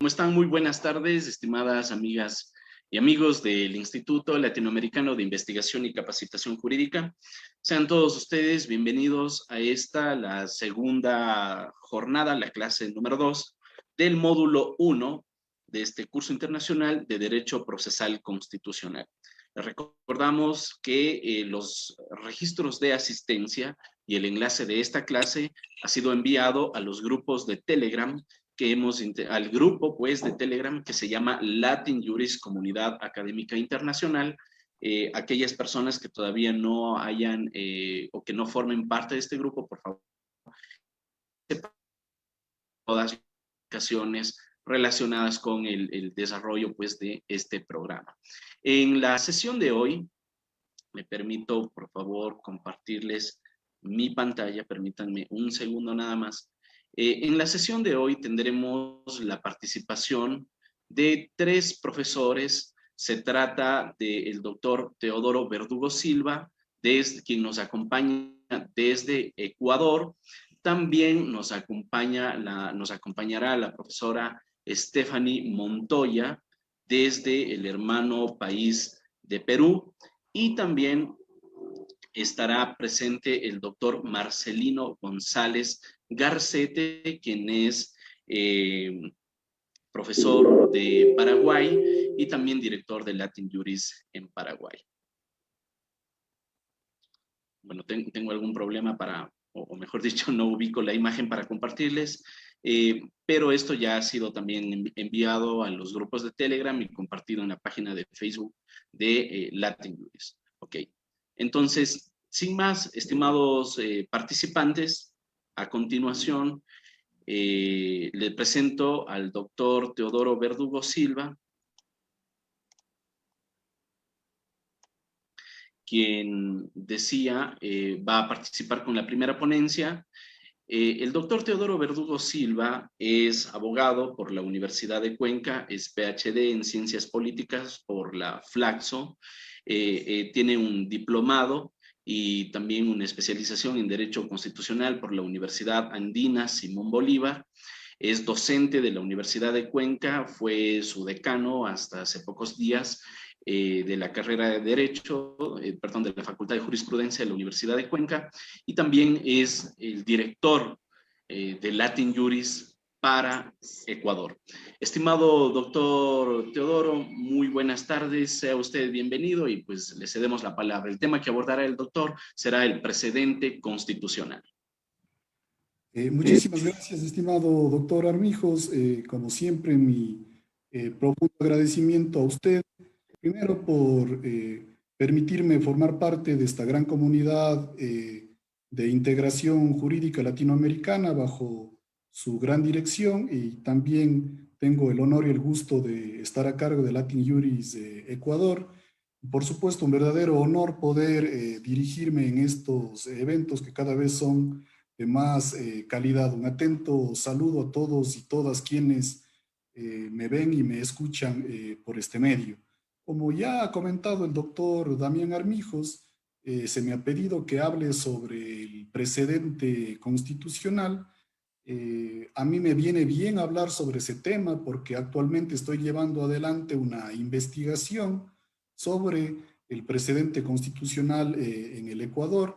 ¿Cómo están? Muy buenas tardes, estimadas amigas y amigos del Instituto Latinoamericano de Investigación y Capacitación Jurídica. Sean todos ustedes bienvenidos a la segunda jornada, la clase número 2 del módulo 1 de este curso internacional de Derecho Procesal Constitucional. Les recordamos que los registros de asistencia y el enlace de esta clase ha sido enviado a los grupos de Telegram al grupo pues de Telegram que se llama Latin Juris Comunidad Académica Internacional. Aquellas personas que todavía no hayan o que no formen parte de este grupo, por favor, todas las ocasiones relacionadas con el desarrollo pues de este programa. En la sesión de hoy, me permito por favor compartirles mi pantalla, permítanme un segundo nada más. En la sesión de hoy tendremos la participación de 3 profesores. Se trata del doctor Teodoro Verdugo Silva, quien nos acompaña desde Ecuador. También nos acompañará la profesora Stephanie Montoya desde el hermano país de Perú, y también estará presente el doctor Marcelino González Garcete, quien es profesor de Paraguay y también director de Latin Juris en Paraguay. Bueno, tengo algún problema o mejor dicho, no ubico la imagen para compartirles, pero esto ya ha sido también enviado a los grupos de Telegram y compartido en la página de Facebook de Latin Juris. Ok, entonces, sin más, estimados participantes, a continuación le presento al doctor Teodoro Verdugo Silva, quien decía va a participar con la primera ponencia. El doctor Teodoro Verdugo Silva es abogado por la Universidad de Cuenca, es PhD en Ciencias Políticas por la Flaxo, tiene un diplomado y también una especialización en Derecho Constitucional por la Universidad Andina Simón Bolívar. Es docente de la Universidad de Cuenca, fue su decano hasta hace pocos días de la carrera de Derecho, de la Facultad de Jurisprudencia de la Universidad de Cuenca, y también es el director de Latin Juris para Ecuador. Estimado doctor Teodoro, muy buenas tardes, sea usted bienvenido y pues le cedemos la palabra. El tema que abordará el doctor será el precedente constitucional. Muchísimas gracias, estimado doctor Armijos. Como siempre, mi profundo agradecimiento a usted, primero por permitirme formar parte de esta gran comunidad de integración jurídica latinoamericana bajo su gran dirección, y también tengo el honor y el gusto de estar a cargo de Latin Juris de Ecuador. Por supuesto, un verdadero honor poder dirigirme en estos eventos que cada vez son de más calidad. Un atento saludo a todos y todas quienes me ven y me escuchan por este medio. Como ya ha comentado el doctor Damián Armijos, se me ha pedido que hable sobre el precedente constitucional. A mí me viene bien hablar sobre ese tema porque actualmente estoy llevando adelante una investigación sobre el precedente constitucional en el Ecuador.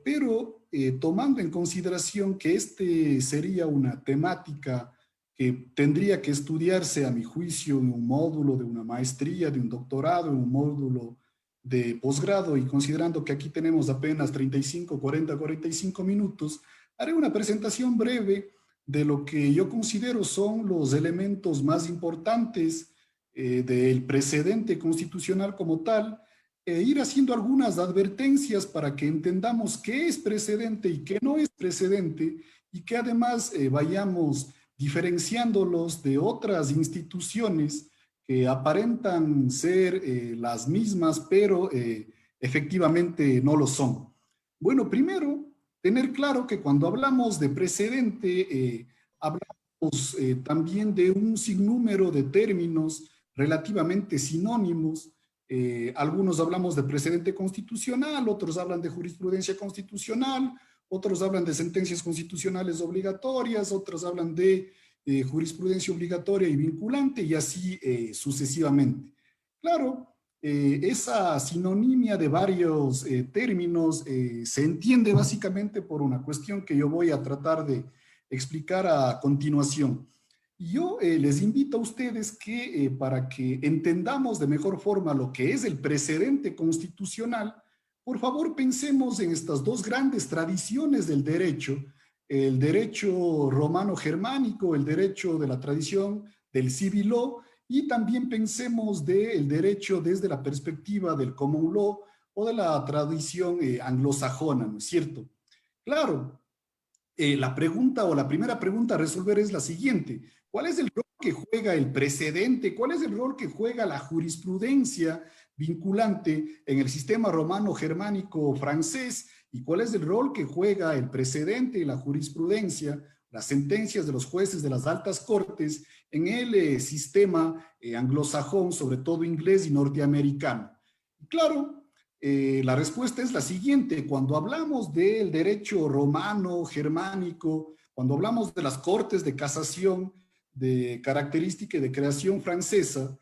Pero tomando en consideración que este sería una temática que tendría que estudiarse, a mi juicio, en un módulo de una maestría, de un doctorado, en un módulo de posgrado, y considerando que aquí tenemos apenas 35, 40, 45 minutos, haré una presentación breve de lo que yo considero son los elementos más importantes del precedente constitucional como tal, ir haciendo algunas advertencias para que entendamos qué es precedente y qué no es precedente, y que además vayamos diferenciándolos de otras instituciones que aparentan ser las mismas, pero efectivamente no lo son. Bueno, primero, tener claro que cuando hablamos de precedente, hablamos también de un sinnúmero de términos relativamente sinónimos. Algunos hablamos de precedente constitucional, otros hablan de jurisprudencia constitucional, otros hablan de sentencias constitucionales obligatorias, otros hablan de jurisprudencia obligatoria y vinculante, y así sucesivamente. Claro, esa sinonimia de varios términos se entiende básicamente por una cuestión que yo voy a tratar de explicar a continuación. Yo les invito a ustedes que para que entendamos de mejor forma lo que es el precedente constitucional, por favor pensemos en estas dos grandes tradiciones del derecho, el derecho romano-germánico, el derecho de la tradición del civil law, y también pensemos del derecho desde la perspectiva del common law o de la tradición anglosajona, ¿no es cierto? Claro, la pregunta o la primera pregunta a resolver es la siguiente. ¿Cuál es el rol que juega el precedente? ¿Cuál es el rol que juega la jurisprudencia vinculante en el sistema romano-germánico francés? ¿Y cuál es el rol que juega el precedente y la jurisprudencia, las sentencias de los jueces de las altas cortes en el sistema anglosajón, sobre todo inglés y norteamericano? Y claro, la respuesta es la siguiente. Cuando hablamos del derecho romano, germánico, cuando hablamos de las cortes de casación de característica y de creación francesa,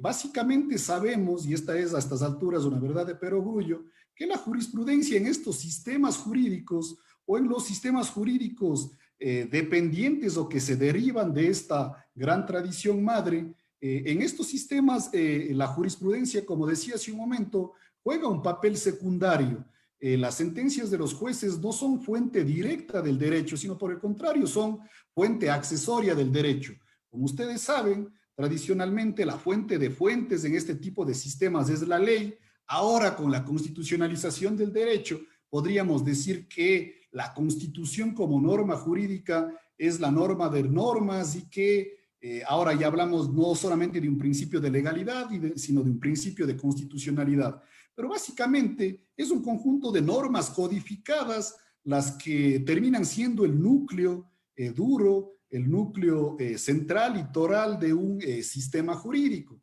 básicamente sabemos, y esta es a estas alturas una verdad de perogrullo, que la jurisprudencia en estos sistemas jurídicos o en los sistemas jurídicos dependientes o que se derivan de esta gran tradición madre, en estos sistemas la jurisprudencia, como decía hace un momento, juega un papel secundario. Las sentencias de los jueces no son fuente directa del derecho, sino por el contrario, son fuente accesoria del derecho. Como ustedes saben, tradicionalmente la fuente de fuentes en este tipo de sistemas es la ley. Ahora, con la constitucionalización del derecho, podríamos decir que la Constitución como norma jurídica es la norma de normas y que ahora ya hablamos no solamente de un principio de legalidad, sino de un principio de constitucionalidad. Pero básicamente es un conjunto de normas codificadas las que terminan siendo el núcleo duro, el núcleo central y toral de un sistema jurídico.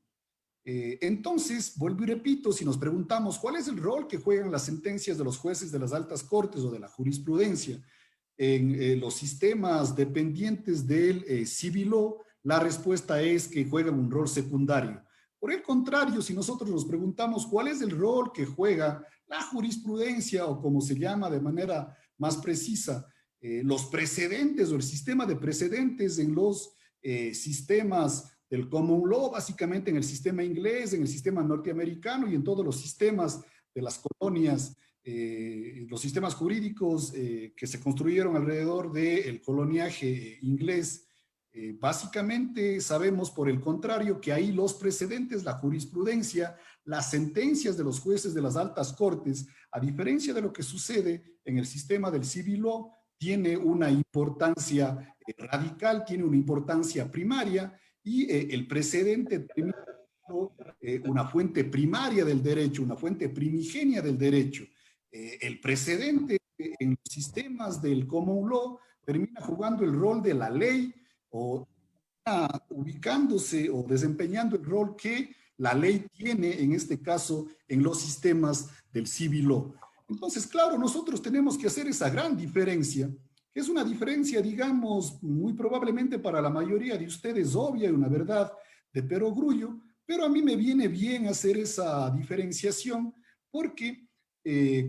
Entonces, vuelvo y repito, si nos preguntamos cuál es el rol que juegan las sentencias de los jueces de las altas cortes o de la jurisprudencia en los sistemas dependientes del civil law, la respuesta es que juegan un rol secundario. Por el contrario, si nosotros nos preguntamos cuál es el rol que juega la jurisprudencia o como se llama de manera más precisa, los precedentes o el sistema de precedentes en los sistemas del common law, básicamente en el sistema inglés, en el sistema norteamericano y en todos los sistemas de las colonias, los sistemas jurídicos que se construyeron alrededor del coloniaje inglés. Básicamente sabemos por el contrario que ahí los precedentes, la jurisprudencia, las sentencias de los jueces de las altas cortes, a diferencia de lo que sucede en el sistema del civil law, tiene una importancia radical, tiene una importancia primaria y el precedente termina siendo una fuente primaria del derecho, una fuente primigenia del derecho. El precedente en los sistemas del common law termina jugando el rol de la ley o ubicándose o desempeñando el rol que la ley tiene, en este caso, en los sistemas del civil law. Entonces, claro, nosotros tenemos que hacer esa gran diferencia, que es una diferencia, digamos, muy probablemente para la mayoría de ustedes obvia y una verdad de perogrullo, pero a mí me viene bien hacer esa diferenciación porque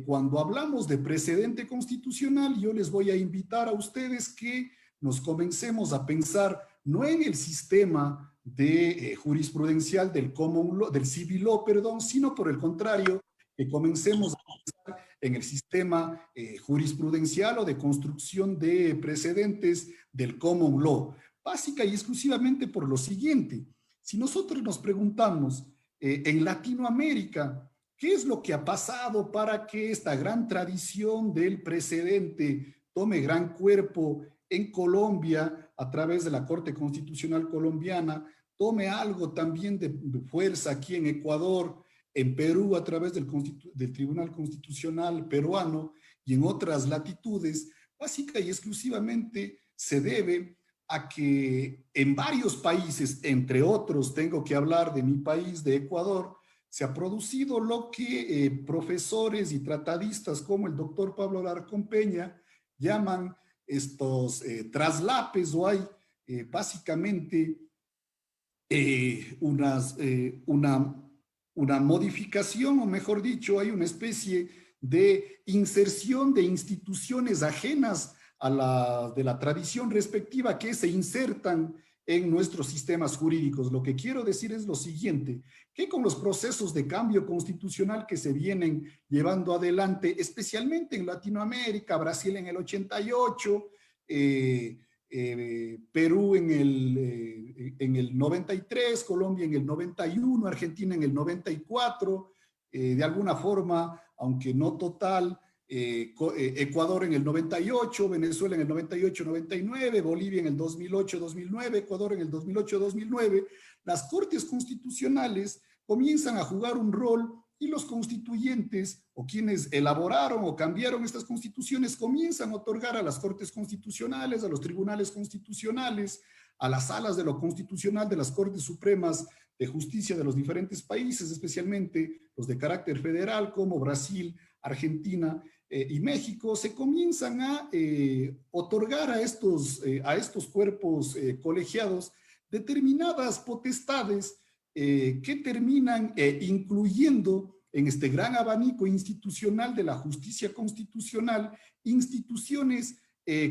cuando hablamos de precedente constitucional, yo les voy a invitar a ustedes que nos comencemos a pensar no en el sistema de jurisprudencial del common law, del civil law, perdón, sino por el contrario, que comencemos a pensar en el sistema jurisprudencial o de construcción de precedentes del common law, básica y exclusivamente por lo siguiente. Si nosotros nos preguntamos en Latinoamérica, ¿qué es lo que ha pasado para que esta gran tradición del precedente tome gran cuerpo en Colombia a través de la Corte Constitucional Colombiana, tome algo también de fuerza aquí en Ecuador, en Perú a través del Tribunal Constitucional peruano y en otras latitudes? Básica y exclusivamente se debe a que en varios países, entre otros, tengo que hablar de mi país, de Ecuador, se ha producido lo que profesores y tratadistas como el doctor Pablo Alarcón Peña llaman estos traslapes, o hay básicamente una modificación, o mejor dicho, hay una especie de inserción de instituciones ajenas de la tradición respectiva que se insertan en nuestros sistemas jurídicos. Lo que quiero decir es lo siguiente, que con los procesos de cambio constitucional que se vienen llevando adelante, especialmente en Latinoamérica, Brasil en el 88, Perú en el 93, Colombia en el 91, Argentina en el 94, de alguna forma, aunque no total, Ecuador en el 98, Venezuela en el 98-99, Bolivia en el 2008-2009, Ecuador en el 2008-2009, las cortes constitucionales comienzan a jugar un rol y los constituyentes o quienes elaboraron o cambiaron estas constituciones comienzan a otorgar a las cortes constitucionales, a los tribunales constitucionales, a las salas de lo constitucional de las cortes supremas de justicia de los diferentes países, especialmente los de carácter federal como Brasil, Argentina y México, se comienzan a otorgar a estos cuerpos colegiados determinadas potestades que terminan incluyendo en este gran abanico institucional de la justicia constitucional instituciones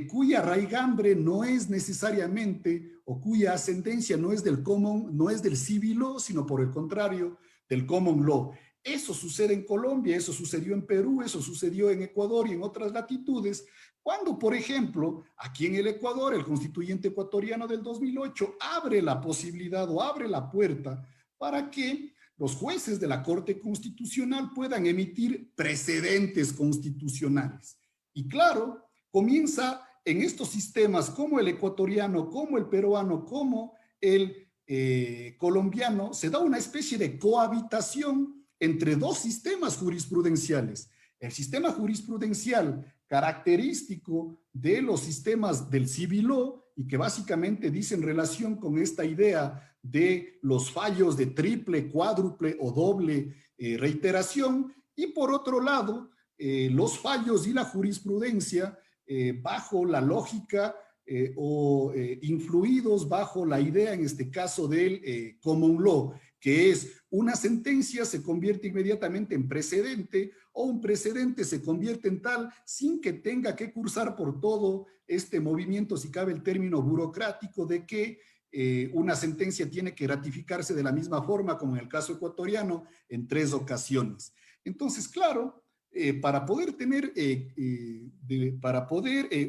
cuya raigambre no es necesariamente o cuya ascendencia no es del civil law, sino por el contrario, del common law. Eso sucede en Colombia, eso sucedió en Perú, eso sucedió en Ecuador y en otras latitudes, cuando, por ejemplo, aquí en el Ecuador, el constituyente ecuatoriano del 2008 abre la posibilidad o abre la puerta para que los jueces de la Corte Constitucional puedan emitir precedentes constitucionales. Y claro, comienza en estos sistemas como el ecuatoriano, como el peruano, como el colombiano, se da una especie de cohabitación entre dos sistemas jurisprudenciales. El sistema jurisprudencial característico de los sistemas del civil law y que básicamente dicen relación con esta idea de los fallos de triple, cuádruple o doble reiteración, y por otro lado, los fallos y la jurisprudencia bajo la lógica o influidos bajo la idea, en este caso, del common law, que es una sentencia se convierte inmediatamente en precedente o un precedente se convierte en tal sin que tenga que cursar por todo este movimiento, si cabe el término burocrático, de que una sentencia tiene que ratificarse de la misma forma como en el caso ecuatoriano en 3 ocasiones. Entonces, claro, para poder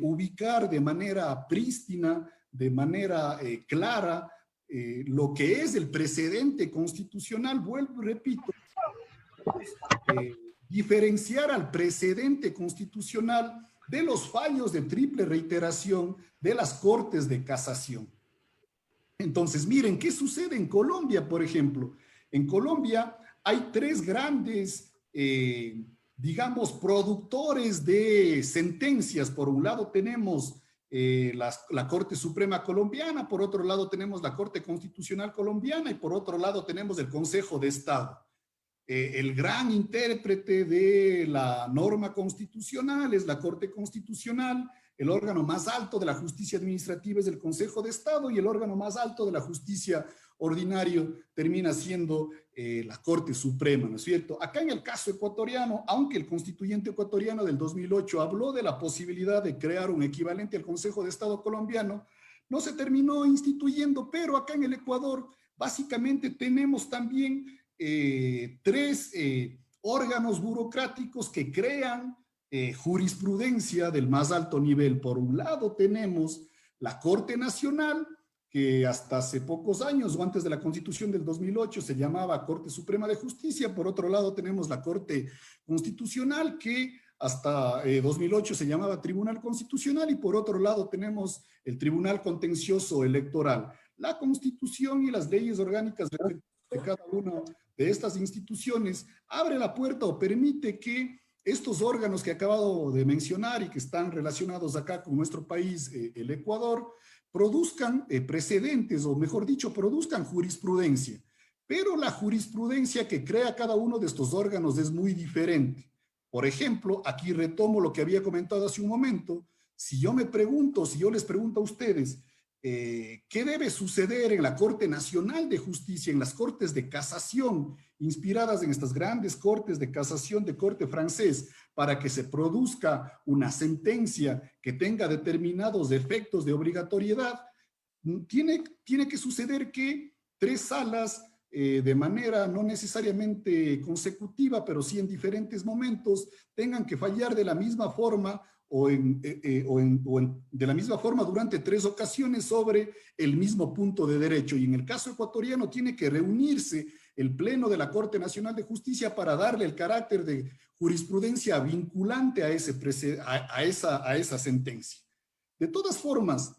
ubicar de manera prístina, de manera clara, lo que es el precedente constitucional, vuelvo y repito, diferenciar al precedente constitucional de los fallos de triple reiteración de las Cortes de Casación. Entonces, miren, ¿qué sucede en Colombia, por ejemplo? En Colombia hay 3 grandes, digamos, productores de sentencias. Por un lado tenemos la Corte Suprema Colombiana, por otro lado tenemos la Corte Constitucional Colombiana y por otro lado tenemos el Consejo de Estado. El gran intérprete de la norma constitucional es la Corte Constitucional, el órgano más alto de la justicia administrativa es el Consejo de Estado y el órgano más alto de la justicia ordinario termina siendo la Corte Suprema, ¿no es cierto? Acá en el caso ecuatoriano, aunque el constituyente ecuatoriano del 2008 habló de la posibilidad de crear un equivalente al Consejo de Estado colombiano, no se terminó instituyendo, pero acá en el Ecuador básicamente tenemos también 3 órganos burocráticos que crean jurisprudencia del más alto nivel. Por un lado tenemos la Corte Nacional, que hasta hace pocos años o antes de la Constitución del 2008 se llamaba Corte Suprema de Justicia. Por otro lado tenemos la Corte Constitucional, que hasta 2008 se llamaba Tribunal Constitucional, y por otro lado tenemos el Tribunal Contencioso Electoral. La Constitución y las leyes orgánicas de cada una de estas instituciones abre la puerta o permite que estos órganos que he acabado de mencionar y que están relacionados acá con nuestro país, el Ecuador, produzcan precedentes, o mejor dicho, produzcan jurisprudencia. Pero la jurisprudencia que crea cada uno de estos órganos es muy diferente. Por ejemplo, aquí retomo lo que había comentado hace un momento. Si yo les pregunto a ustedes, qué debe suceder en la Corte Nacional de Justicia, en las Cortes de Casación, inspiradas en estas grandes Cortes de Casación de corte francés, para que se produzca una sentencia que tenga determinados efectos de obligatoriedad. Tiene que suceder que tres salas, de manera no necesariamente consecutiva, pero sí en diferentes momentos, tengan que fallar de la misma forma de la misma forma durante tres ocasiones sobre el mismo punto de derecho. Y en el caso ecuatoriano tiene que reunirse el Pleno de la Corte Nacional de Justicia para darle el carácter de jurisprudencia vinculante a esa sentencia. De todas formas,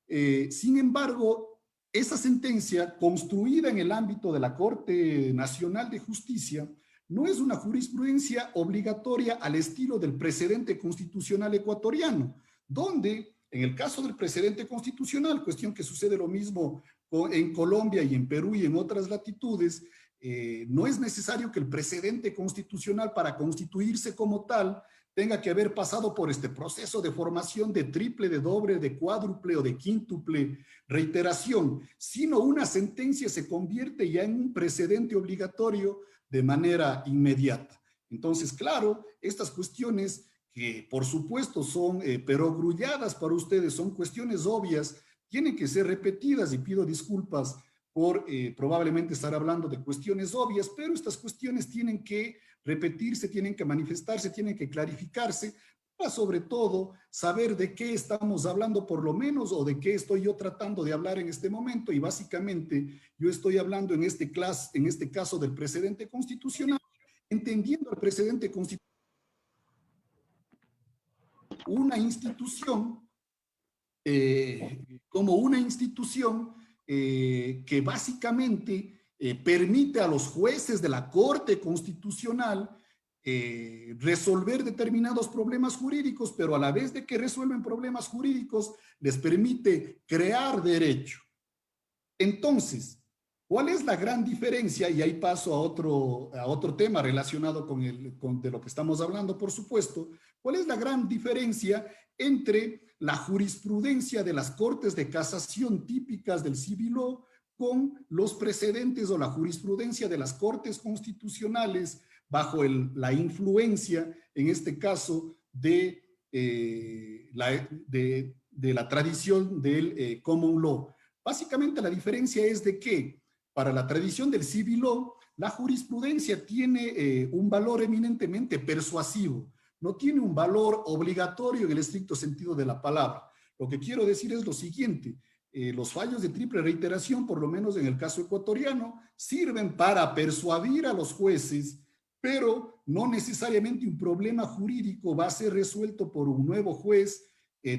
sin embargo, esa sentencia construida en el ámbito de la Corte Nacional de Justicia no es una jurisprudencia obligatoria al estilo del precedente constitucional ecuatoriano, donde en el caso del precedente constitucional, cuestión que sucede lo mismo en Colombia y en Perú y en otras latitudes, no es necesario que el precedente constitucional para constituirse como tal tenga que haber pasado por este proceso de formación de triple, de doble, de cuádruple o de quíntuple reiteración, sino una sentencia se convierte ya en un precedente obligatorio de manera inmediata. Entonces, claro, estas cuestiones que por supuesto son perogrulladas para ustedes, son cuestiones obvias, tienen que ser repetidas y pido disculpas por probablemente estar hablando de cuestiones obvias, pero estas cuestiones tienen que repetirse, tienen que manifestarse, tienen que clarificarse, para sobre todo saber de qué estamos hablando por lo menos o de qué estoy yo tratando de hablar en este momento. Y básicamente yo estoy hablando en este caso del precedente constitucional, entendiendo al precedente constitucional una institución, como una institución que básicamente permite a los jueces de la Corte Constitucional resolver determinados problemas jurídicos, pero a la vez de que resuelven problemas jurídicos, les permite crear derecho. Entonces, ¿cuál es la gran diferencia? Y ahí paso a otro tema relacionado con de lo que estamos hablando, por supuesto. ¿Cuál es la gran diferencia entre la jurisprudencia de las Cortes de Casación típicas del Civil Law con los precedentes o la jurisprudencia de las Cortes Constitucionales bajo la influencia, en este caso, de la tradición del Common Law? Básicamente la diferencia es de que para la tradición del Civil Law, la jurisprudencia tiene un valor eminentemente persuasivo, no tiene un valor obligatorio en el estricto sentido de la palabra. Lo que quiero decir es lo siguiente: los fallos de triple reiteración, por lo menos en el caso ecuatoriano, sirven para persuadir a los jueces, pero no necesariamente un problema jurídico va a ser resuelto por un nuevo juez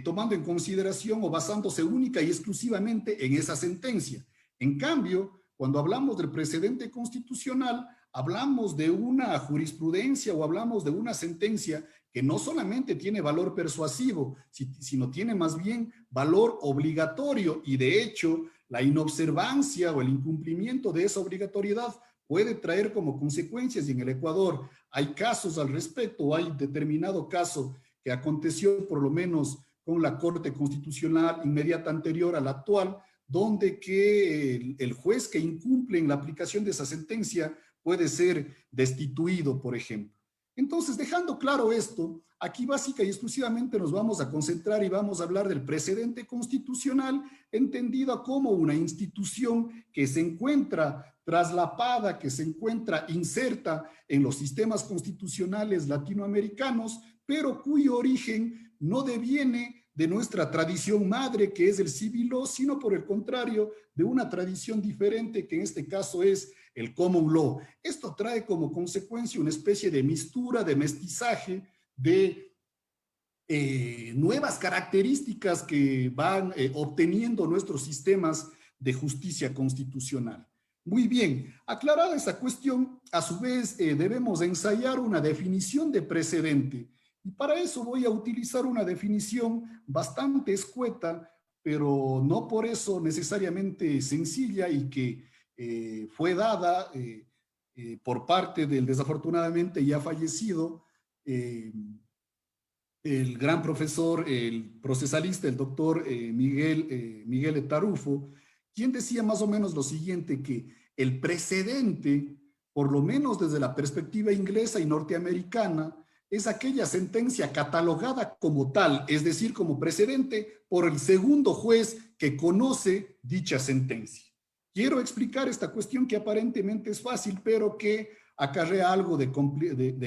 tomando en consideración o basándose única y exclusivamente en esa sentencia. En cambio, cuando hablamos del precedente constitucional, hablamos de una jurisprudencia o hablamos de una sentencia que no solamente tiene valor persuasivo, sino tiene más bien valor obligatorio, y de hecho la inobservancia o el incumplimiento de esa obligatoriedad puede traer como consecuencias, y en el Ecuador hay casos al respecto, hay determinado caso que aconteció por lo menos con la Corte Constitucional inmediata anterior a la actual, donde que el juez que incumple en la aplicación de esa sentencia puede ser destituido, por ejemplo. Entonces, dejando claro esto, aquí básica y exclusivamente nos vamos a concentrar y vamos a hablar del precedente constitucional, entendida como una institución que se encuentra traslapada, que se encuentra inserta en los sistemas constitucionales latinoamericanos, pero cuyo origen no deviene de nuestra tradición madre, que es el Civil Law, sino por el contrario, de una tradición diferente, que en este caso es el Common Law. Esto trae como consecuencia una especie de mistura, de mestizaje, de nuevas características que van obteniendo nuestros sistemas de justicia constitucional. Muy bien, aclarada esta cuestión, a su vez debemos ensayar una definición de precedente. Y para eso voy a utilizar una definición bastante escueta, pero no por eso necesariamente sencilla, y que fue dada por parte del desafortunadamente ya fallecido el gran profesor, el procesalista, el doctor Miguel Etarufo, quien decía más o menos lo siguiente, que el precedente, por lo menos desde la perspectiva inglesa y norteamericana, es aquella sentencia catalogada como tal, es decir, como precedente por el segundo juez que conoce dicha sentencia. Quiero explicar esta cuestión que aparentemente es fácil, pero que acarrea algo de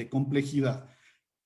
complejidad.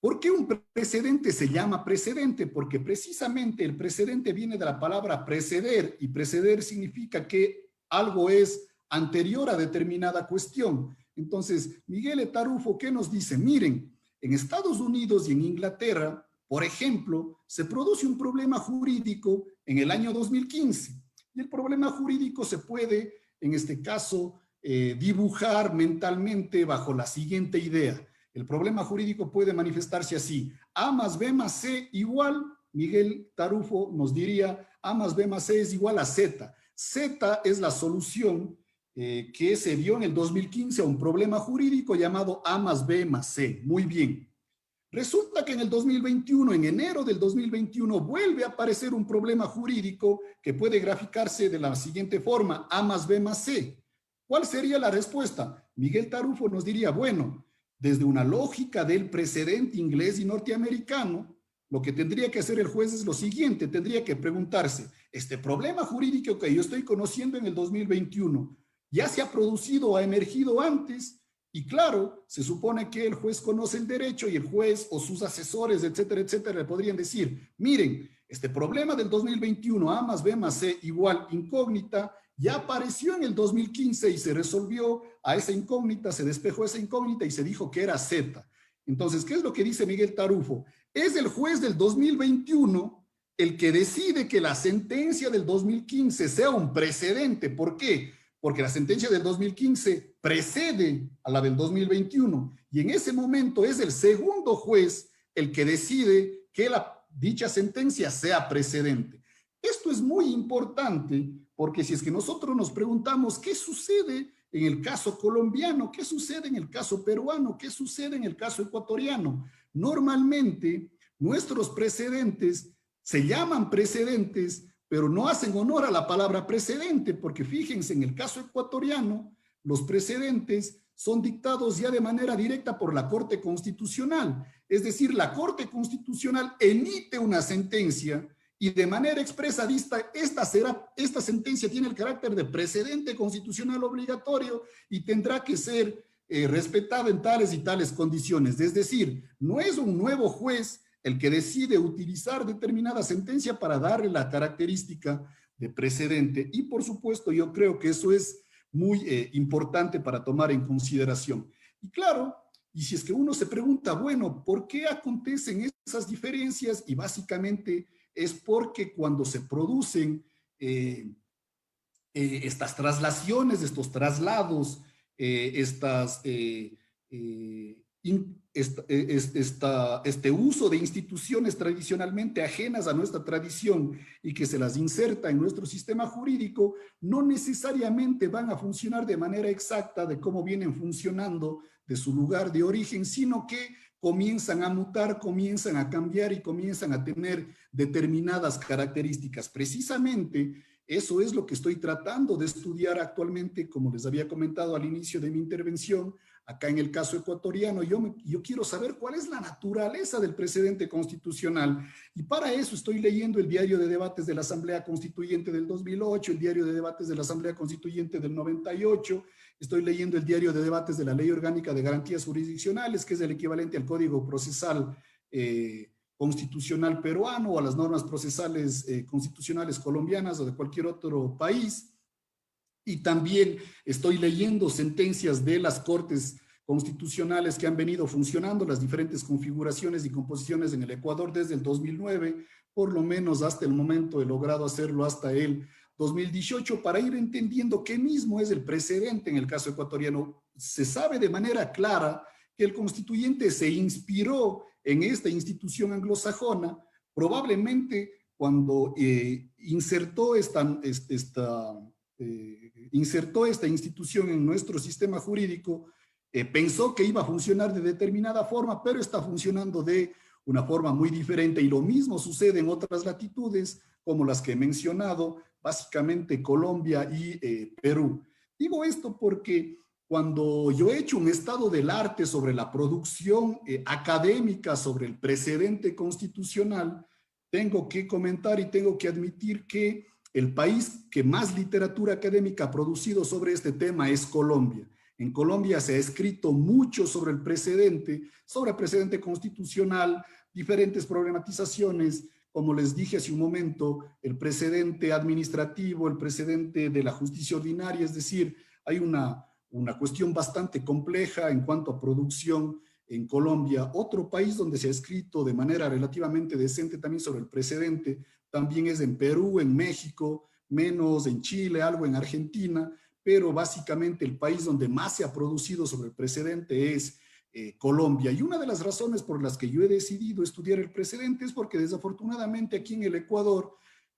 ¿Por qué un precedente se llama precedente? Porque precisamente el precedente viene de la palabra preceder, y preceder significa que algo es anterior a determinada cuestión. Entonces, Miguel Etarufo, ¿qué nos dice? Miren, en Estados Unidos y en Inglaterra, por ejemplo, se produce un problema jurídico en el año 2015. Y el problema jurídico se puede, en este caso, dibujar mentalmente bajo la siguiente idea. El problema jurídico puede manifestarse así: A más B más C igual, Miguel Tarufo nos diría, A más B más C es igual a Z. Z es la solución que se dio en el 2015 a un problema jurídico llamado A más B más C. Muy bien. Resulta que en el 2021, en enero del 2021, vuelve a aparecer un problema jurídico que puede graficarse de la siguiente forma: A más B más C. ¿Cuál sería la respuesta? Miguel Tarufo nos diría, bueno, desde una lógica del precedente inglés y norteamericano, lo que tendría que hacer el juez es lo siguiente: tendría que preguntarse, este problema jurídico que yo estoy conociendo en el 2021, ¿ya se ha producido o ha emergido antes? Y claro, se supone que el juez conoce el derecho y el juez o sus asesores, etcétera, etcétera, le podrían decir, miren, este problema del 2021, A más B más C igual incógnita, ya apareció en el 2015 y se resolvió a esa incógnita, se despejó esa incógnita y se dijo que era Z. Entonces, ¿qué es lo que dice Miguel Tarufo? Es el juez del 2021 el que decide que la sentencia del 2015 sea un precedente. ¿Por qué? Porque la sentencia del 2015 precede a la del 2021 y en ese momento es el segundo juez el que decide que dicha sentencia sea precedente. Esto es muy importante porque si es que nosotros nos preguntamos qué sucede en el caso colombiano, qué sucede en el caso peruano, qué sucede en el caso ecuatoriano, normalmente nuestros precedentes se llaman precedentes, pero no hacen honor a la palabra precedente, porque fíjense, en el caso ecuatoriano, los precedentes son dictados ya de manera directa por la Corte Constitucional. Es decir, la Corte Constitucional emite una sentencia y de manera expresa esta sentencia tiene el carácter de precedente constitucional obligatorio y tendrá que ser respetada en tales y tales condiciones. Es decir, no es un nuevo juez el que decide utilizar determinada sentencia para darle la característica de precedente. Y por supuesto, yo creo que eso es muy importante para tomar en consideración. Y claro, y si es que uno se pregunta, bueno, ¿por qué acontecen esas diferencias? Y básicamente es porque cuando se producen estas traslaciones, estos traslados, este uso de instituciones tradicionalmente ajenas a nuestra tradición y que se las inserta en nuestro sistema jurídico, no necesariamente van a funcionar de manera exacta de cómo vienen funcionando de su lugar de origen, sino que comienzan a mutar, comienzan a cambiar y comienzan a tener determinadas características. Precisamente eso es lo que estoy tratando de estudiar actualmente, como les había comentado al inicio de mi intervención. Acá en el caso ecuatoriano, yo quiero saber cuál es la naturaleza del precedente constitucional y para eso estoy leyendo el diario de debates de la Asamblea Constituyente del 2008, el diario de debates de la Asamblea Constituyente del 98, estoy leyendo el diario de debates de la Ley Orgánica de Garantías Jurisdiccionales, que es el equivalente al Código Procesal constitucional peruano o a las normas procesales constitucionales colombianas o de cualquier otro país. Y también estoy leyendo sentencias de las cortes constitucionales que han venido funcionando, las diferentes configuraciones y composiciones en el Ecuador desde el 2009, por lo menos hasta el momento he logrado hacerlo hasta el 2018 para ir entendiendo qué mismo es el precedente en el caso ecuatoriano. Se sabe de manera clara que el constituyente se inspiró en esta institución anglosajona, probablemente cuando insertó esta institución en nuestro sistema jurídico, pensó que iba a funcionar de determinada forma, pero está funcionando de una forma muy diferente, y lo mismo sucede en otras latitudes, como las que he mencionado, básicamente Colombia y Perú. Digo esto porque cuando yo he hecho un estado del arte sobre la producción académica, sobre el precedente constitucional, tengo que comentar y tengo que admitir que el país que más literatura académica ha producido sobre este tema es Colombia. En Colombia se ha escrito mucho sobre el precedente constitucional, diferentes problematizaciones, como les dije hace un momento, el precedente administrativo, el precedente de la justicia ordinaria, es decir, hay una cuestión bastante compleja en cuanto a producción en Colombia. Otro país donde se ha escrito de manera relativamente decente también sobre el precedente, también es en Perú, en México, menos en Chile, algo en Argentina, pero básicamente el país donde más se ha producido sobre el precedente es Colombia. Y una de las razones por las que yo he decidido estudiar el precedente es porque desafortunadamente aquí en el Ecuador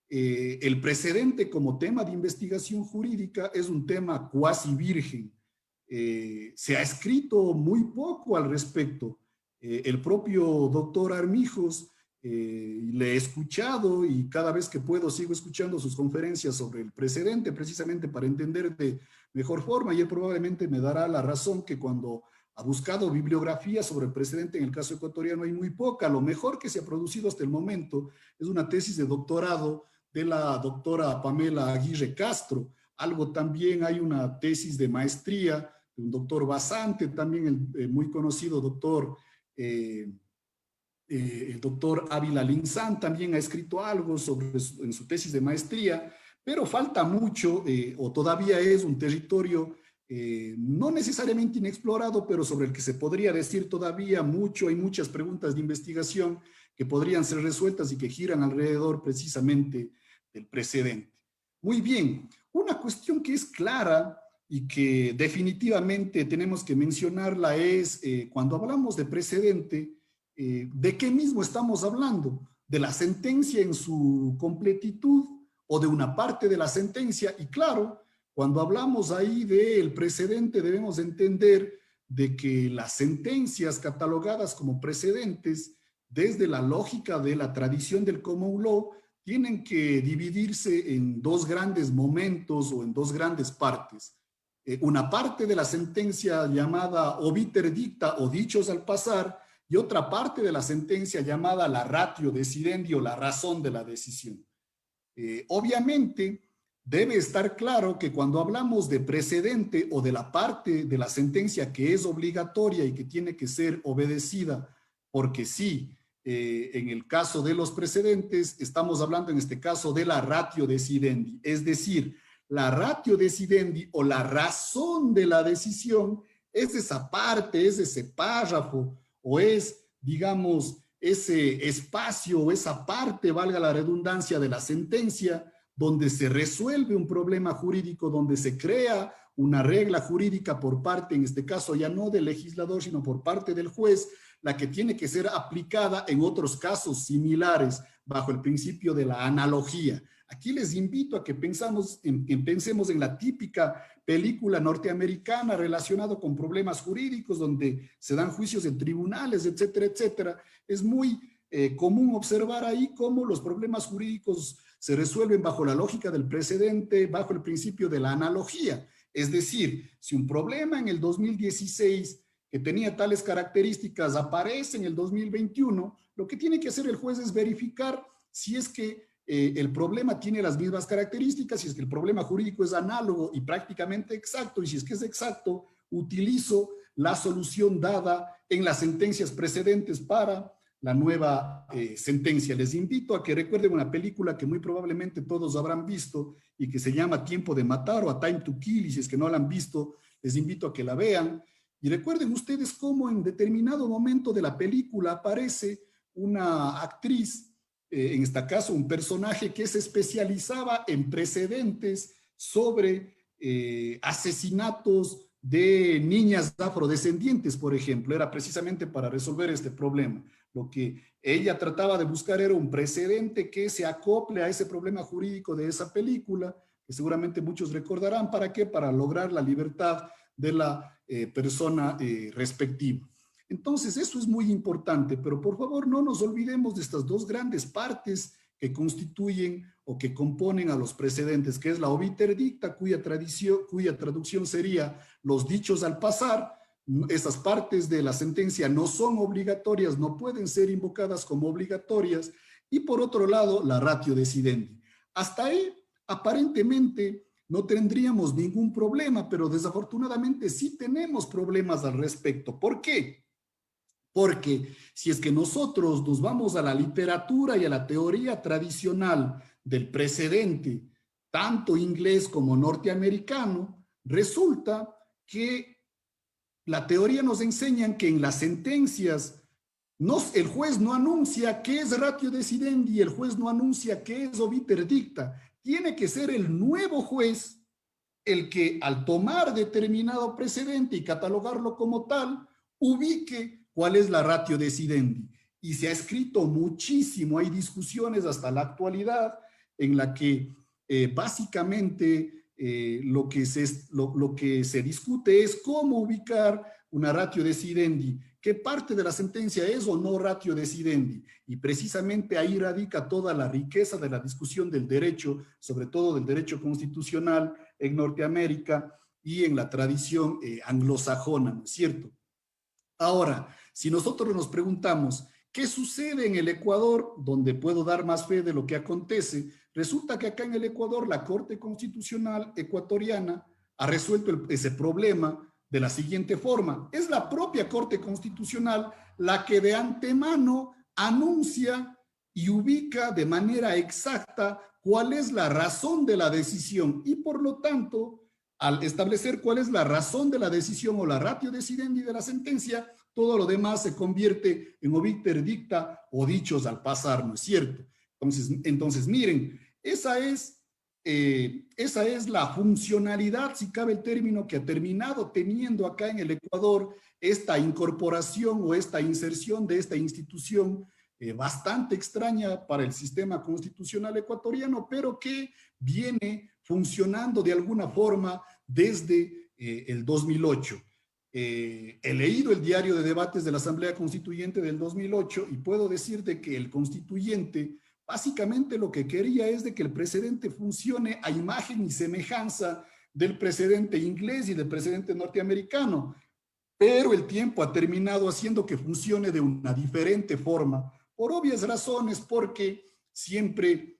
el precedente como tema de investigación jurídica es un tema cuasi virgen. Se ha escrito muy poco al respecto. El propio doctor Armijos, le he escuchado y cada vez que puedo sigo escuchando sus conferencias sobre el precedente, precisamente para entender de mejor forma, y él probablemente me dará la razón que cuando ha buscado bibliografía sobre el precedente en el caso ecuatoriano hay muy poca. Lo mejor que se ha producido hasta el momento es una tesis de doctorado de la doctora Pamela Aguirre Castro. Algo también hay una tesis de maestría de un doctor Basante, también el muy conocido doctor el doctor Ávila Linzán también ha escrito algo en su tesis de maestría, pero falta mucho, o todavía es un territorio no necesariamente inexplorado, pero sobre el que se podría decir todavía mucho. Hay muchas preguntas de investigación que podrían ser resueltas y que giran alrededor precisamente del precedente. Muy bien, una cuestión que es clara y que definitivamente tenemos que mencionarla es cuando hablamos de precedente, ¿de qué mismo estamos hablando? ¿De la sentencia en su completitud o de una parte de la sentencia? Y claro, cuando hablamos ahí del precedente debemos entender de que las sentencias catalogadas como precedentes desde la lógica de la tradición del common law tienen que dividirse en dos grandes momentos o en dos grandes partes. Una parte de la sentencia llamada obiter dicta o dichos al pasar, y otra parte de la sentencia llamada la ratio decidendi o la razón de la decisión. Obviamente, debe estar claro que cuando hablamos de precedente o de la parte de la sentencia que es obligatoria y que tiene que ser obedecida, porque sí, en el caso de los precedentes, estamos hablando en este caso de la ratio decidendi, es decir, la ratio decidendi o la razón de la decisión es esa parte, es ese párrafo, o es, digamos, ese espacio o esa parte, valga la redundancia, de la sentencia, donde se resuelve un problema jurídico, donde se crea una regla jurídica por parte, en este caso ya no del legislador, sino por parte del juez, la que tiene que ser aplicada en otros casos similares bajo el principio de la analogía. Aquí les invito a que pensemos en la típica película norteamericana relacionada con problemas jurídicos donde se dan juicios en tribunales, etcétera, etcétera. Es muy común observar ahí cómo los problemas jurídicos se resuelven bajo la lógica del precedente, bajo el principio de la analogía. Es decir, si un problema en el 2016 que tenía tales características aparece en el 2021, lo que tiene que hacer el juez es verificar si es que el problema tiene las mismas características, si es que el problema jurídico es análogo y prácticamente exacto, y si es que es exacto, utilizo la solución dada en las sentencias precedentes para la nueva sentencia. Les invito a que recuerden una película que muy probablemente todos habrán visto y que se llama Tiempo de Matar o A Time to Kill, y si es que no la han visto, les invito a que la vean. Y recuerden ustedes cómo en determinado momento de la película aparece una actriz, en este caso un personaje que se especializaba en precedentes sobre asesinatos de niñas afrodescendientes, por ejemplo. Era precisamente para resolver este problema. Lo que ella trataba de buscar era un precedente que se acople a ese problema jurídico de esa película, que seguramente muchos recordarán. ¿Para qué? Para lograr la libertad de la persona respectiva. Entonces, eso es muy importante, pero por favor no nos olvidemos de estas dos grandes partes que constituyen o que componen a los precedentes, que es la obiter dicta, cuya traducción sería los dichos al pasar. Esas partes de la sentencia no son obligatorias, no pueden ser invocadas como obligatorias, y por otro lado, la ratio decidendi. Hasta ahí, aparentemente, no tendríamos ningún problema, pero desafortunadamente sí tenemos problemas al respecto. ¿Por qué? Porque si es que nosotros nos vamos a la literatura y a la teoría tradicional del precedente, tanto inglés como norteamericano, resulta que la teoría nos enseña que en las sentencias el juez no anuncia qué es ratio decidendi, el juez no anuncia qué es obiter dicta. Tiene que ser el nuevo juez el que al tomar determinado precedente y catalogarlo como tal, ubique cuál es la ratio decidendi. Y se ha escrito muchísimo, hay discusiones hasta la actualidad en la que básicamente lo que se discute es cómo ubicar una ratio decidendi, qué parte de la sentencia es o no ratio decidendi. Y precisamente ahí radica toda la riqueza de la discusión del derecho, sobre todo del derecho constitucional en Norteamérica y en la tradición anglosajona, ¿no es cierto? Ahora, si nosotros nos preguntamos, ¿qué sucede en el Ecuador, donde puedo dar más fe de lo que acontece? Resulta que acá en el Ecuador la Corte Constitucional ecuatoriana ha resuelto ese problema de la siguiente forma. Es la propia Corte Constitucional la que de antemano anuncia y ubica de manera exacta cuál es la razón de la decisión y por lo tanto, al establecer cuál es la razón de la decisión o la ratio decidendi de la sentencia, todo lo demás se convierte en obiter dicta o dichos al pasar, ¿no es cierto? Entonces miren, esa es la funcionalidad, si cabe el término, que ha terminado teniendo acá en el Ecuador esta incorporación o esta inserción de esta institución bastante extraña para el sistema constitucional ecuatoriano, pero que viene funcionando de alguna forma desde el 2008. He leído el diario de debates de la Asamblea Constituyente del 2008 y puedo decirte que el constituyente básicamente lo que quería es de que el precedente funcione a imagen y semejanza del precedente inglés y del precedente norteamericano, pero el tiempo ha terminado haciendo que funcione de una diferente forma, por obvias razones, porque siempre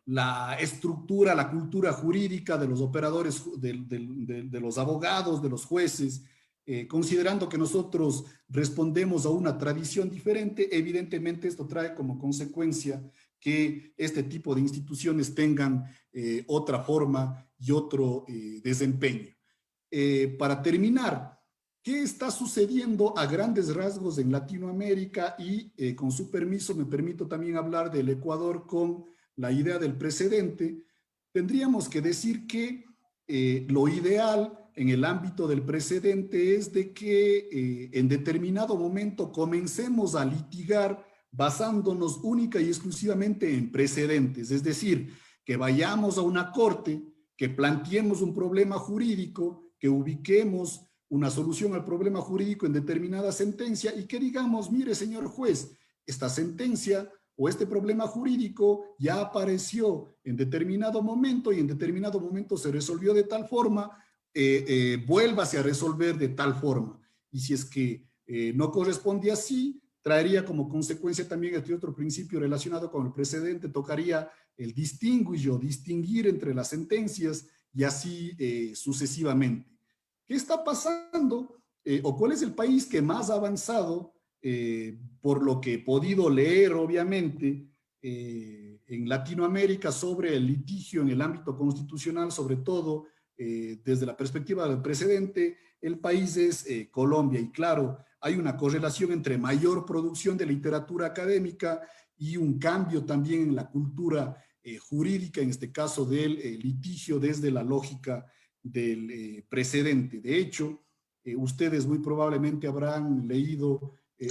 la estructura, la cultura jurídica de los operadores, de los abogados, de los jueces, considerando que nosotros respondemos a una tradición diferente, evidentemente esto trae como consecuencia que este tipo de instituciones tengan otra forma y otro desempeño. Para terminar, ¿qué está sucediendo a grandes rasgos en Latinoamérica? Y con su permiso me permito también hablar del Ecuador con la idea del precedente. Tendríamos que decir que lo ideal en el ámbito del precedente es de que en determinado momento comencemos a litigar basándonos única y exclusivamente en precedentes, es decir, que vayamos a una corte, que planteemos un problema jurídico, que ubiquemos una solución al problema jurídico en determinada sentencia y que digamos, mire señor juez, esta sentencia o este problema jurídico ya apareció en determinado momento y en determinado momento se resolvió de tal forma, vuélvase a resolver de tal forma. Y si es que no corresponde así, traería como consecuencia también este otro principio relacionado con el precedente, tocaría el distinguir entre las sentencias y así sucesivamente. ¿Qué está pasando? ¿O cuál es el país que más ha avanzado, por lo que he podido leer, obviamente, en Latinoamérica sobre el litigio en el ámbito constitucional, sobre todo desde la perspectiva del precedente? El país es Colombia. Y claro, hay una correlación entre mayor producción de literatura académica y un cambio también en la cultura jurídica, en este caso del litigio desde la lógica del precedente. De hecho, ustedes muy probablemente habrán leído el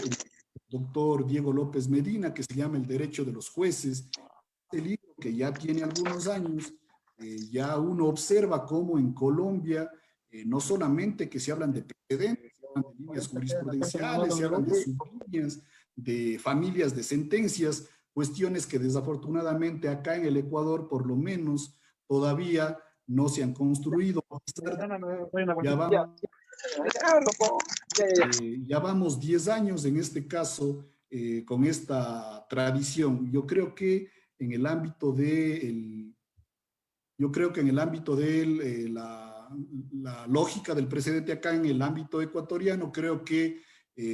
doctor Diego López Medina, que se llama El derecho de los jueces. Este libro, que ya tiene algunos años, ya uno observa cómo en Colombia no solamente que se hablan de precedentes, hablan de líneas jurisprudenciales, se hablan de sublíneas, de familias de sentencias, cuestiones que desafortunadamente acá en el Ecuador, por lo menos, todavía no se han construido. Ya vamos 10 años en este caso con esta tradición. Yo creo que en el ámbito de la lógica del precedente acá en el ámbito ecuatoriano, creo que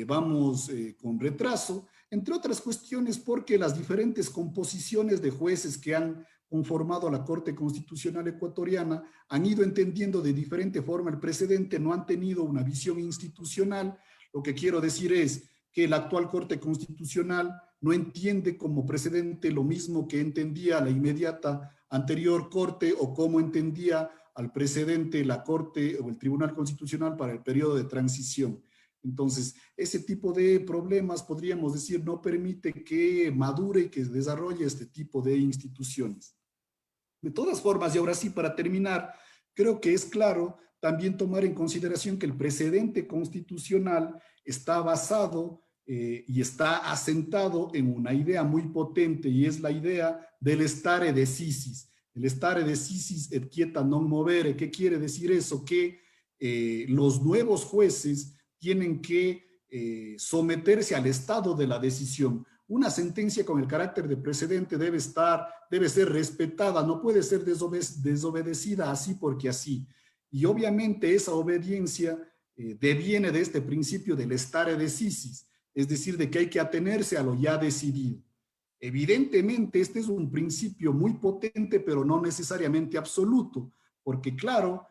vamos con retraso, entre otras cuestiones porque las diferentes composiciones de jueces que han conformado a la Corte Constitucional Ecuatoriana han ido entendiendo de diferente forma el precedente, no han tenido una visión institucional. Lo que quiero decir es que la actual Corte Constitucional no entiende como precedente lo mismo que entendía la inmediata anterior Corte o como entendía al precedente la Corte o el Tribunal Constitucional para el periodo de transición. Entonces, ese tipo de problemas, podríamos decir, no permite que madure y que desarrolle este tipo de instituciones. De todas formas, y ahora sí, para terminar, creo que es claro también tomar en consideración que el precedente constitucional está basado y está asentado en una idea muy potente, y es la idea del stare decisis. El stare decisis et quieta non movere. ¿Qué quiere decir eso? Que los nuevos jueces tienen que someterse al estado de la decisión. Una sentencia con el carácter de precedente debe ser respetada, no puede ser desobedecida así porque así. Y obviamente esa obediencia deviene de este principio del stare decisis, es decir, de que hay que atenerse a lo ya decidido. Evidentemente, este es un principio muy potente, pero no necesariamente absoluto, porque claro,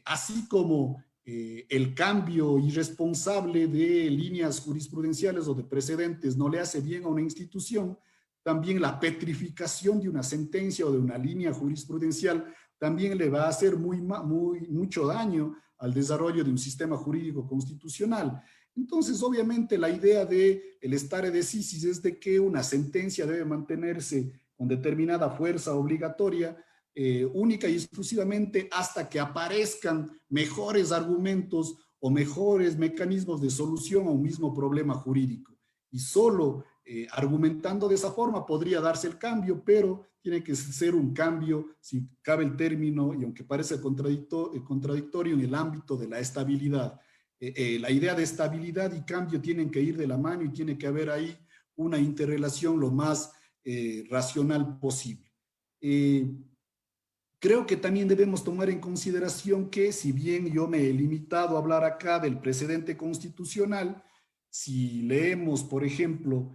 así como el cambio irresponsable de líneas jurisprudenciales o de precedentes no le hace bien a una institución, también la petrificación de una sentencia o de una línea jurisprudencial también le va a hacer mucho daño al desarrollo de un sistema jurídico constitucional. Entonces, obviamente, la idea del stare decisis es de que una sentencia debe mantenerse con determinada fuerza obligatoria, única y exclusivamente hasta que aparezcan mejores argumentos o mejores mecanismos de solución a un mismo problema jurídico. Y solo argumentando de esa forma podría darse el cambio, pero tiene que ser un cambio, si cabe el término, y aunque parece contradictorio, en el ámbito de la estabilidad. La idea de estabilidad y cambio tienen que ir de la mano y tiene que haber ahí una interrelación lo más racional posible. Creo que también debemos tomar en consideración que, si bien yo me he limitado a hablar acá del precedente constitucional, si leemos, por ejemplo,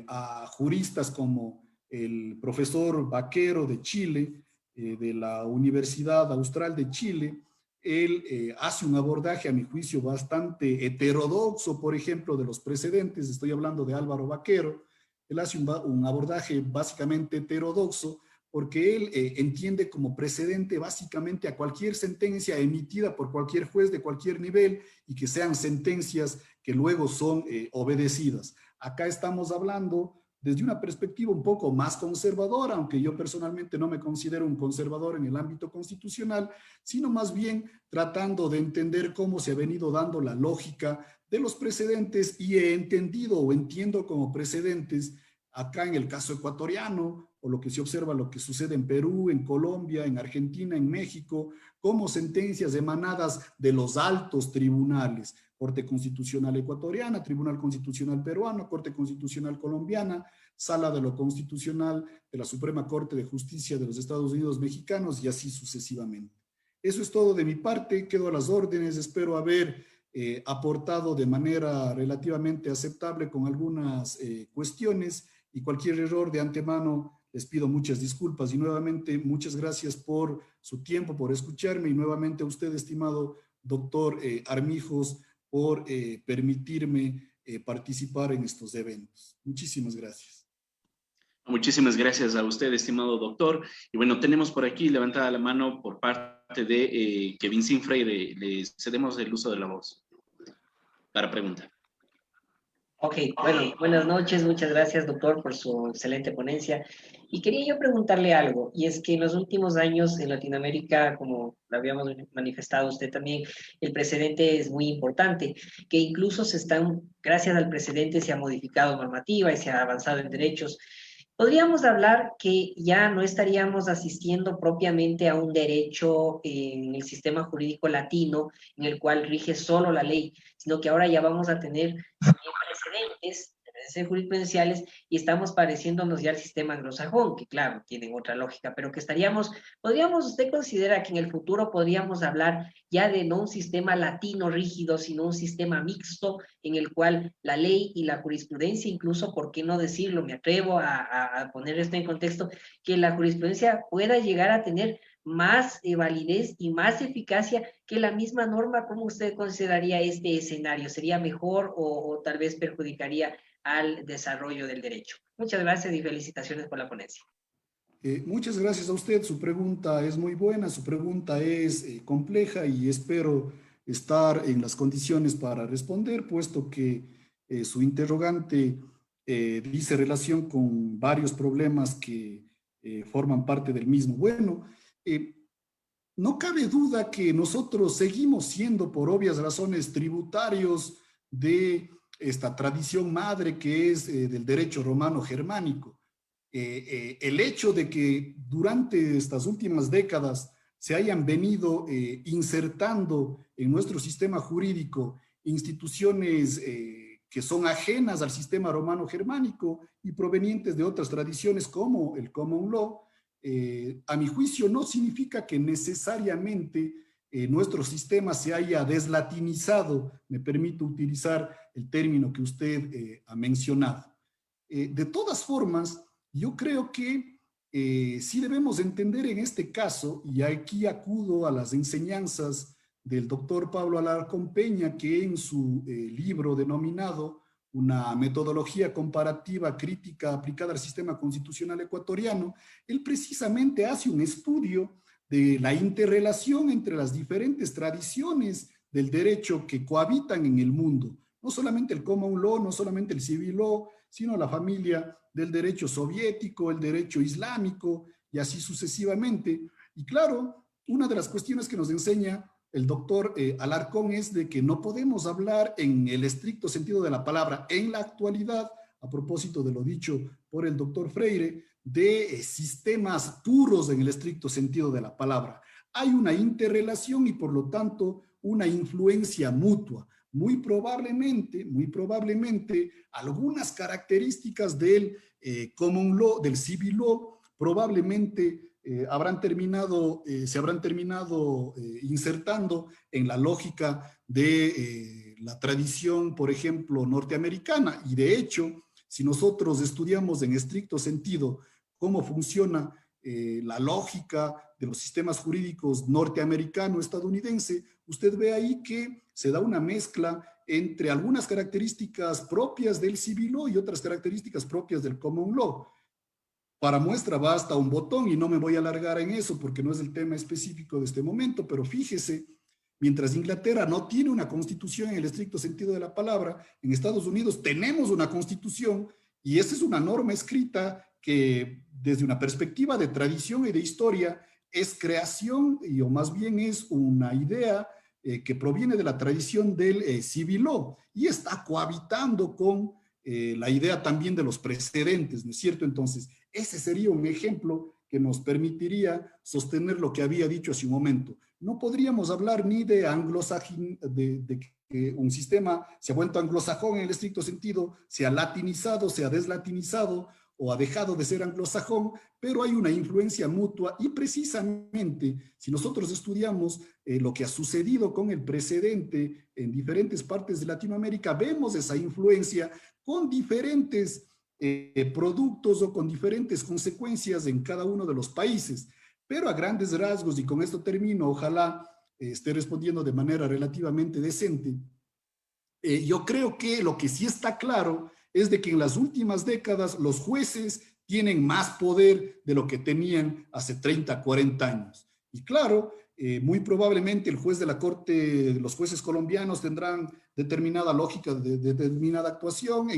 a juristas como el profesor Baquero de Chile, de la Universidad Austral de Chile, él hace un abordaje, a mi juicio, bastante heterodoxo, por ejemplo, de los precedentes. Estoy hablando de Álvaro Baquero. Él hace un abordaje básicamente heterodoxo, porque él entiende como precedente básicamente a cualquier sentencia emitida por cualquier juez de cualquier nivel y que sean sentencias que luego son obedecidas. Acá estamos hablando desde una perspectiva un poco más conservadora, aunque yo personalmente no me considero un conservador en el ámbito constitucional, sino más bien tratando de entender cómo se ha venido dando la lógica de los precedentes, y he entendido o entiendo como precedentes acá en el caso ecuatoriano, o lo que se observa, lo que sucede en Perú, en Colombia, en Argentina, en México, como sentencias emanadas de los altos tribunales, Corte Constitucional Ecuatoriana, Tribunal Constitucional Peruano, Corte Constitucional Colombiana, Sala de lo Constitucional de la Suprema Corte de Justicia de los Estados Unidos Mexicanos, y así sucesivamente. Eso es todo de mi parte, quedo a las órdenes, espero haber aportado de manera relativamente aceptable con algunas cuestiones, y cualquier error de antemano les pido muchas disculpas, y nuevamente muchas gracias por su tiempo, por escucharme, y nuevamente a usted, estimado doctor Armijos, por permitirme participar en estos eventos. Muchísimas gracias. Muchísimas gracias a usted, estimado doctor. Y bueno, tenemos por aquí levantada la mano por parte de Kevin Sinfreire. Le cedemos el uso de la voz para preguntar. Ok, bueno, buenas noches, muchas gracias, doctor, por su excelente ponencia. Y quería yo preguntarle algo, y es que en los últimos años en Latinoamérica, como lo habíamos manifestado usted también, el precedente es muy importante, que incluso gracias al precedente se ha modificado normativa y se ha avanzado en derechos. Podríamos hablar que ya no estaríamos asistiendo propiamente a un derecho en el sistema jurídico latino, en el cual rige solo la ley, sino que ahora ya vamos a tener precedentes jurisprudenciales y estamos pareciéndonos ya al sistema anglosajón, que claro, tienen otra lógica, pero que usted considera que en el futuro podríamos hablar ya de no un sistema latino rígido, sino un sistema mixto en el cual la ley y la jurisprudencia, incluso, ¿por qué no decirlo? Me atrevo a poner esto en contexto, que la jurisprudencia pueda llegar a tener más validez y más eficacia que la misma norma. ¿Cómo usted consideraría este escenario? ¿Sería mejor o tal vez perjudicaría al desarrollo del derecho? Muchas gracias y felicitaciones por la ponencia. Muchas gracias a usted. Su pregunta es muy buena, su pregunta es compleja y espero estar en las condiciones para responder, puesto que su interrogante dice relación con varios problemas que forman parte del mismo. Bueno, no cabe duda que nosotros seguimos siendo, por obvias razones, tributarios de esta tradición madre que es del derecho romano germánico. El hecho de que durante estas últimas décadas se hayan venido insertando en nuestro sistema jurídico instituciones que son ajenas al sistema romano germánico y provenientes de otras tradiciones como el common law, a mi juicio no significa que necesariamente nuestro sistema se haya deslatinizado, me permito utilizar el término que usted ha mencionado. De todas formas, yo creo que sí debemos entender en este caso, y aquí acudo a las enseñanzas del doctor Pablo Alarcón Peña, que en su libro denominado Una metodología comparativa crítica aplicada al sistema constitucional ecuatoriano, él precisamente hace un estudio de la interrelación entre las diferentes tradiciones del derecho que cohabitan en el mundo. No solamente el common law, no solamente el civil law, sino la familia del derecho soviético, el derecho islámico y así sucesivamente. Y claro, una de las cuestiones que nos enseña el doctor Alarcón es de que no podemos hablar en el estricto sentido de la palabra en la actualidad, a propósito de lo dicho por el doctor Freire, de sistemas puros en el estricto sentido de la palabra. Hay una interrelación y por lo tanto una influencia mutua. Muy probablemente, algunas características del common law, del civil law, probablemente se habrán terminado insertando en la lógica de la tradición, por ejemplo, norteamericana. Y de hecho, si nosotros estudiamos en estricto sentido cómo funciona la lógica de los sistemas jurídicos norteamericano-estadounidense, usted ve ahí que se da una mezcla entre algunas características propias del civil law y otras características propias del common law. Para muestra basta un botón y no me voy a alargar en eso porque no es el tema específico de este momento, pero fíjese, mientras Inglaterra no tiene una constitución en el estricto sentido de la palabra, en Estados Unidos tenemos una constitución y esa es una norma escrita que desde una perspectiva de tradición y de historia es creación o más bien es una idea que proviene de la tradición del civil law y está cohabitando con la idea también de los precedentes, ¿no es cierto? Entonces, ese sería un ejemplo que nos permitiría sostener lo que había dicho hace un momento. No podríamos hablar ni de anglosajón, de que un sistema se ha vuelto anglosajón en el estricto sentido, se ha latinizado, se ha deslatinizado o ha dejado de ser anglosajón, pero hay una influencia mutua y precisamente si nosotros estudiamos lo que ha sucedido con el precedente en diferentes partes de Latinoamérica, vemos esa influencia con diferentes productos o con diferentes consecuencias en cada uno de los países. Pero a grandes rasgos, y con esto termino, ojalá esté respondiendo de manera relativamente decente, yo creo que lo que sí está claro es de que en las últimas décadas los jueces tienen más poder de lo que tenían hace 30, 40 años. Y claro, muy probablemente el juez de la Corte, los jueces colombianos tendrán determinada lógica, determinada actuación,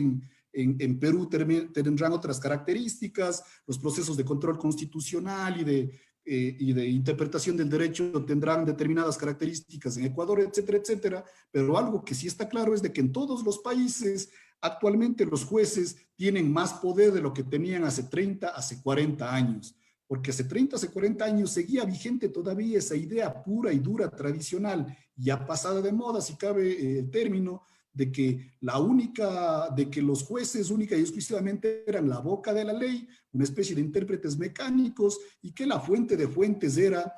en Perú tendrán otras características, los procesos de control constitucional y de interpretación del derecho tendrán determinadas características en Ecuador, etcétera, etcétera, pero algo que sí está claro es de que en todos los países actualmente los jueces tienen más poder de lo que tenían hace 30, hace 40 años, porque hace 30, hace 40 años seguía vigente todavía esa idea pura y dura tradicional, ya pasada de moda, si cabe el término, de que de que los jueces única y exclusivamente eran la boca de la ley, una especie de intérpretes mecánicos, y que la fuente de fuentes era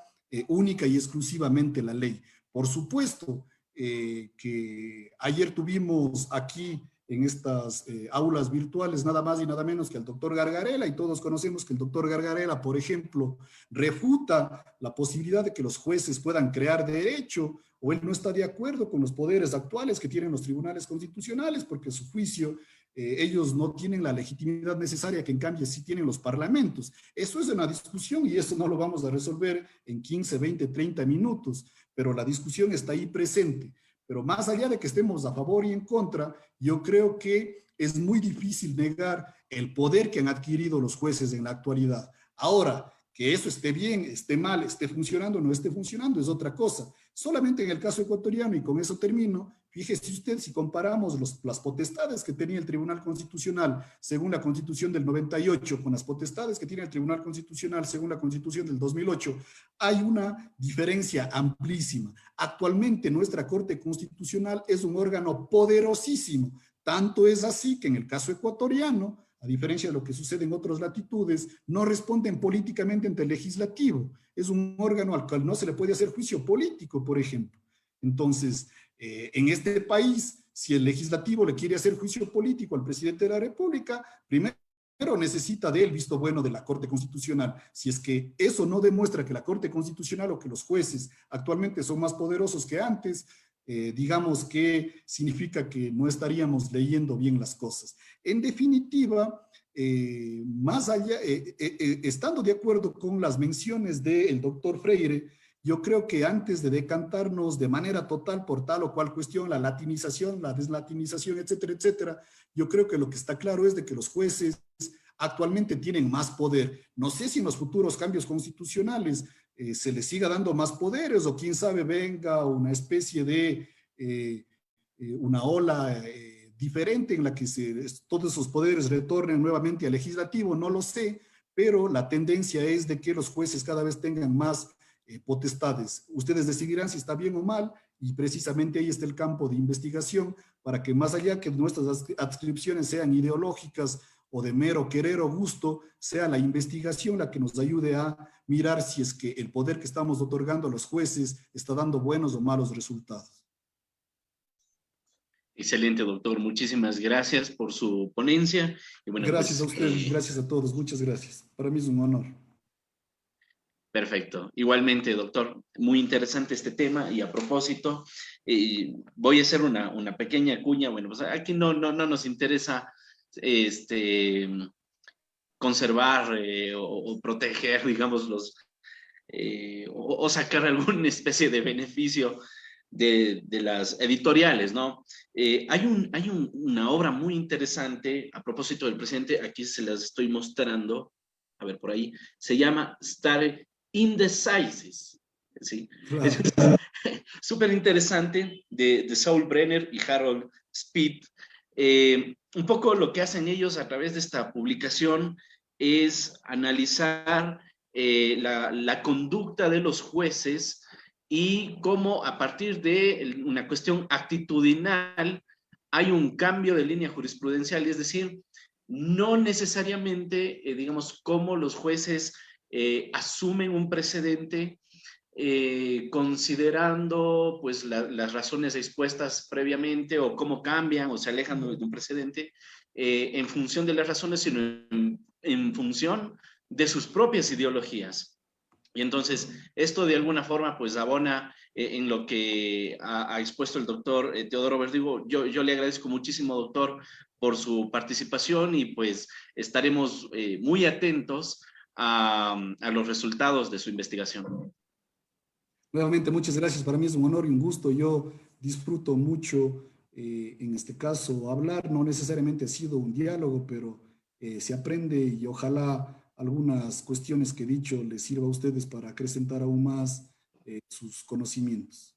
única y exclusivamente la ley. Por supuesto que ayer tuvimos aquí en estas aulas virtuales nada más y nada menos que al doctor Gargarella, y todos conocemos que el doctor Gargarella, por ejemplo, refuta la posibilidad de que los jueces puedan crear derecho, o él no está de acuerdo con los poderes actuales que tienen los tribunales constitucionales, porque a su juicio ellos no tienen la legitimidad necesaria que en cambio sí tienen los parlamentos. Eso es una discusión y eso no lo vamos a resolver en 15, 20, 30 minutos, pero la discusión está ahí presente. Pero más allá de que estemos a favor y en contra, yo creo que es muy difícil negar el poder que han adquirido los jueces en la actualidad. Ahora, que eso esté bien, esté mal, esté funcionando o no esté funcionando, es otra cosa. Solamente en el caso ecuatoriano, y con eso termino, fíjese usted, si comparamos las potestades que tenía el Tribunal Constitucional según la Constitución del 98 con las potestades que tiene el Tribunal Constitucional según la Constitución del 2008, hay una diferencia amplísima. Actualmente nuestra Corte Constitucional es un órgano poderosísimo. Tanto es así que en el caso ecuatoriano, a diferencia de lo que sucede en otras latitudes, no responden políticamente ante el legislativo. Es un órgano al cual no se le puede hacer juicio político, por ejemplo. Entonces, en este país, si el legislativo le quiere hacer juicio político al presidente de la República, primero necesita del visto bueno de la Corte Constitucional. Si es que eso no demuestra que la Corte Constitucional o que los jueces actualmente son más poderosos que antes, digamos que significa que no estaríamos leyendo bien las cosas. En definitiva, más allá, estando de acuerdo con las menciones del doctor Freire, yo creo que antes de decantarnos de manera total por tal o cual cuestión, la latinización, la deslatinización, etcétera, etcétera, yo creo que lo que está claro es de que los jueces actualmente tienen más poder. No sé si en los futuros cambios constitucionales se les siga dando más poderes o quién sabe venga una especie de una ola diferente en la que todos esos poderes retornen nuevamente al legislativo, no lo sé, pero la tendencia es de que los jueces cada vez tengan más potestades. Ustedes decidirán si está bien o mal y precisamente ahí está el campo de investigación para que más allá que nuestras adscripciones sean ideológicas o de mero querer o gusto, sea la investigación la que nos ayude a mirar si es que el poder que estamos otorgando a los jueces está dando buenos o malos resultados. Excelente, doctor. Muchísimas gracias por su ponencia. Y bueno, gracias pues, a ustedes, gracias a todos. Muchas gracias. Para mí es un honor. Perfecto. Igualmente, doctor, muy interesante este tema y a propósito, voy a hacer una pequeña cuña. Bueno, pues aquí no nos interesa conservar o proteger, digamos, o sacar alguna especie de beneficio de las editoriales, ¿no? Hay una obra muy interesante a propósito del presidente, aquí se las estoy mostrando, a ver por ahí, se llama Stare Indecisis, ¿sí? Claro. Es súper interesante de Saul Brenner y Harold Speed. Un poco lo que hacen ellos a través de esta publicación es analizar la conducta de los jueces y cómo a partir de una cuestión actitudinal hay un cambio de línea jurisprudencial, es decir, no necesariamente, digamos, cómo los jueces asumen un precedente considerando pues las razones expuestas previamente o cómo cambian o se alejan de un precedente en función de las razones, sino en función de sus propias ideologías. Y entonces, esto de alguna forma, pues, abona en lo que ha expuesto el doctor Teodoro Verdugo. Yo le agradezco muchísimo, doctor, por su participación y pues estaremos muy atentos a los resultados de su investigación. Nuevamente, muchas gracias. Para mí es un honor y un gusto. Yo disfruto mucho, en este caso, hablar. No necesariamente ha sido un diálogo, pero se aprende y ojalá algunas cuestiones que he dicho les sirva a ustedes para acrecentar aún más sus conocimientos.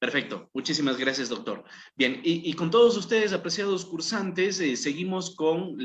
Perfecto, muchísimas gracias, doctor. Bien, y con todos ustedes, apreciados cursantes, seguimos con